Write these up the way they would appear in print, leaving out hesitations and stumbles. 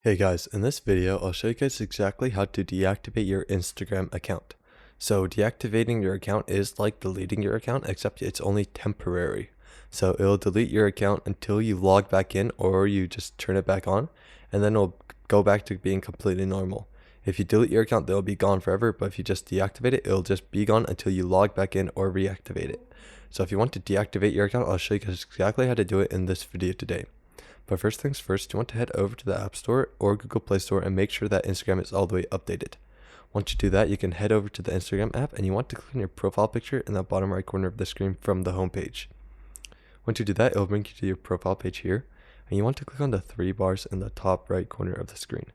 Hey guys, in this video, I'll show you guys exactly how to deactivate your Instagram account. So deactivating your account is like deleting your account, except it's only temporary. So it'll delete your account until you log back in or you just turn it back on, and then it'll go back to being completely normal. If you delete your account, they'll be gone forever, but if you just deactivate it, it'll just be gone until you log back in or reactivate it. So if you want to deactivate your account, I'll show you guys exactly how to do it in this video today. But first things first, you want to head over to the App Store or Google Play Store and make sure that Instagram is all the way updated. Once you do that, you can head over to the Instagram app and you want to click on your profile picture in the bottom right corner of the screen from the home page. Once you do that, it'll bring you to your profile page here, and you want to click on the three bars in the top right corner of the screen.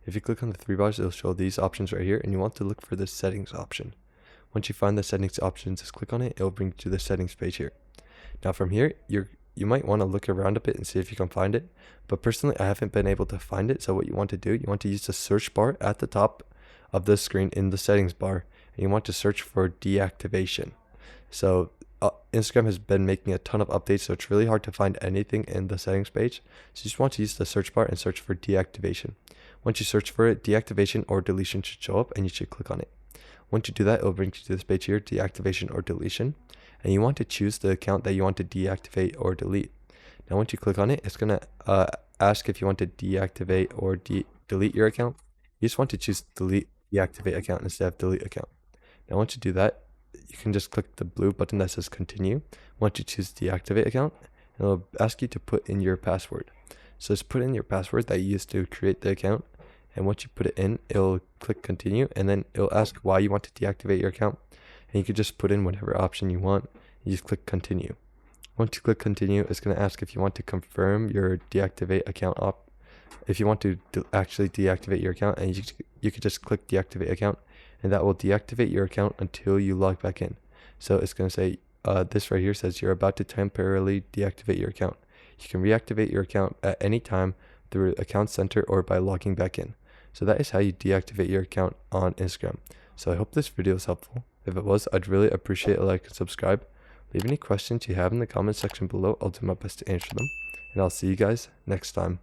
If you click on the three bars, it'll show these options right here, and you want to look for the settings option. Once you find the settings option, just click on it, it'll bring you to the settings page here. Now from here, you might want to look around a bit and see if you can find it, but personally I haven't been able to find it. So what you want to do, you want to use the search bar at the top of the screen in the settings bar, and you want to search for deactivation. So Instagram has been making a ton of updates, so it's really hard to find anything in the settings page. So you just want to use the search bar and search for deactivation. Once you search for it, deactivation or deletion should show up, and you should click on it. Once you do that, it'll bring you to this page here, deactivation or deletion, and you want to choose the account that you want to deactivate or delete. Now once you click on it, it's going to ask if you want to deactivate or delete your account. You just want to choose delete deactivate account instead of delete account. Now once you do that, you can just click the blue button that says continue. Once you choose deactivate account, it'll ask you to put in your password. So just put in your password that you used to create the account, and once you put it in, it'll click continue, and then it'll ask why you want to deactivate your account, and you can just put in whatever option you want. You just click continue. Once you click continue, it's going to ask if you want to confirm your deactivate account if you want to actually deactivate your account, and you could just click deactivate account, and that will deactivate your account until you log back in. So it's going to say this right here says you're about to temporarily deactivate your account. You can reactivate your account at any time through Account Center or by logging back in. So that is how you deactivate your account on Instagram. So I hope this video was helpful. If it was, I'd really appreciate a like and subscribe. Leave any questions you have in the comment section below. I'll do my best to answer them. And I'll see you guys next time.